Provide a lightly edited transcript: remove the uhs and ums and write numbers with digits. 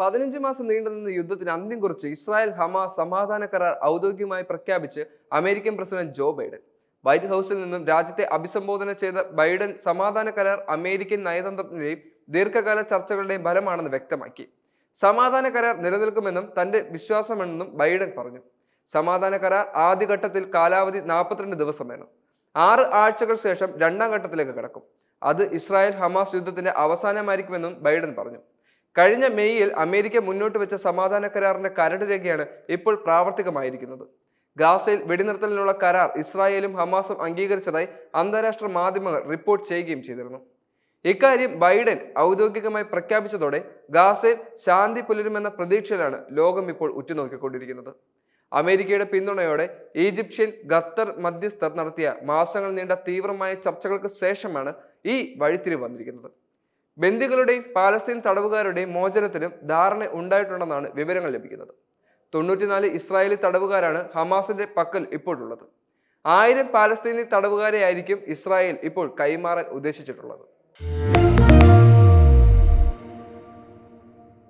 15 മാസം നീണ്ടുനിന്ന യുദ്ധത്തിന് അന്ത്യം കുറിച്ച് ഇസ്രായേൽ ഹമാസ് സമാധാന കരാർ ഔദ്യോഗികമായി പ്രഖ്യാപിച്ച് American president Joe Biden. White ഹൗസിൽ നിന്നും രാജ്യത്തെ അഭിസംബോധന ചെയ്ത ബൈഡൻ സമാധാന കരാർ അമേരിക്കൻ നയതന്ത്രജ്ഞരുടെയും ദീർഘകാല ചർച്ചകളുടെയും ഫലമാണെന്ന് വ്യക്തമാക്കി. സമാധാന കരാർ നിലനിൽക്കുമെന്നും തന്റെ വിശ്വാസമെന്നും ബൈഡൻ പറഞ്ഞു. സമാധാന കരാർ ആദ്യഘട്ടത്തിൽ കാലാവധി 42 ദിവസമാണ്. 6 ആഴ്ചകൾ ശേഷം രണ്ടാം ഘട്ടത്തിലേക്ക് കടക്കും. അത് ഇസ്രായേൽ ഹമാസ് യുദ്ധത്തിന്റെ അവസാനമായിരിക്കുമെന്നും ബൈഡൻ പറഞ്ഞു. കഴിഞ്ഞ മെയ്യിൽ അമേരിക്ക മുന്നോട്ട് വെച്ച സമാധാന കരാറിന്റെ കരട് രേഖയാണ് ഇപ്പോൾ പ്രാവർത്തികമായിരിക്കുന്നത്. ഗാസയിൽ വെടിനിർത്തലിനുള്ള കരാർ ഇസ്രായേലും ഹമാസും അംഗീകരിച്ചതായി അന്താരാഷ്ട്ര മാധ്യമങ്ങൾ റിപ്പോർട്ട് ചെയ്യുകയും ചെയ്തിരുന്നു. ഇക്കാര്യം ബൈഡൻ ഔദ്യോഗികമായി പ്രഖ്യാപിച്ചതോടെ ഗാസയിൽ ശാന്തി പുലരുമെന്ന പ്രതീക്ഷയിലാണ് ലോകം ഇപ്പോൾ ഉറ്റുനോക്കിക്കൊണ്ടിരിക്കുന്നത്. അമേരിക്കയുടെ പിന്തുണയോടെ ഈജിപ്ഷ്യൻ, ഖത്തർ മധ്യസ്ഥർ നടത്തിയ മാസങ്ങൾ നീണ്ട തീവ്രമായ ചർച്ചകൾക്ക് ശേഷമാണ് ഈ വഴിത്തിരിവ് വന്നിരിക്കുന്നത്. ബന്ദികളുടെയും പാലസ്തീൻ തടവുകാരുടെയും മോചനത്തിനും ധാരണ ഉണ്ടായിട്ടുണ്ടെന്നാണ് വിവരങ്ങൾ ലഭിക്കുന്നത്. 94 ഇസ്രായേലി തടവുകാരാണ് ഹമാസിന്റെ പക്കൽ ഇപ്പോഴുള്ളത്. 1000 പാലസ്തീനി തടവുകാരെയായിരിക്കും ഇസ്രായേൽ ഇപ്പോൾ കൈമാറാൻ ഉദ്ദേശിച്ചിട്ടുള്ളത്.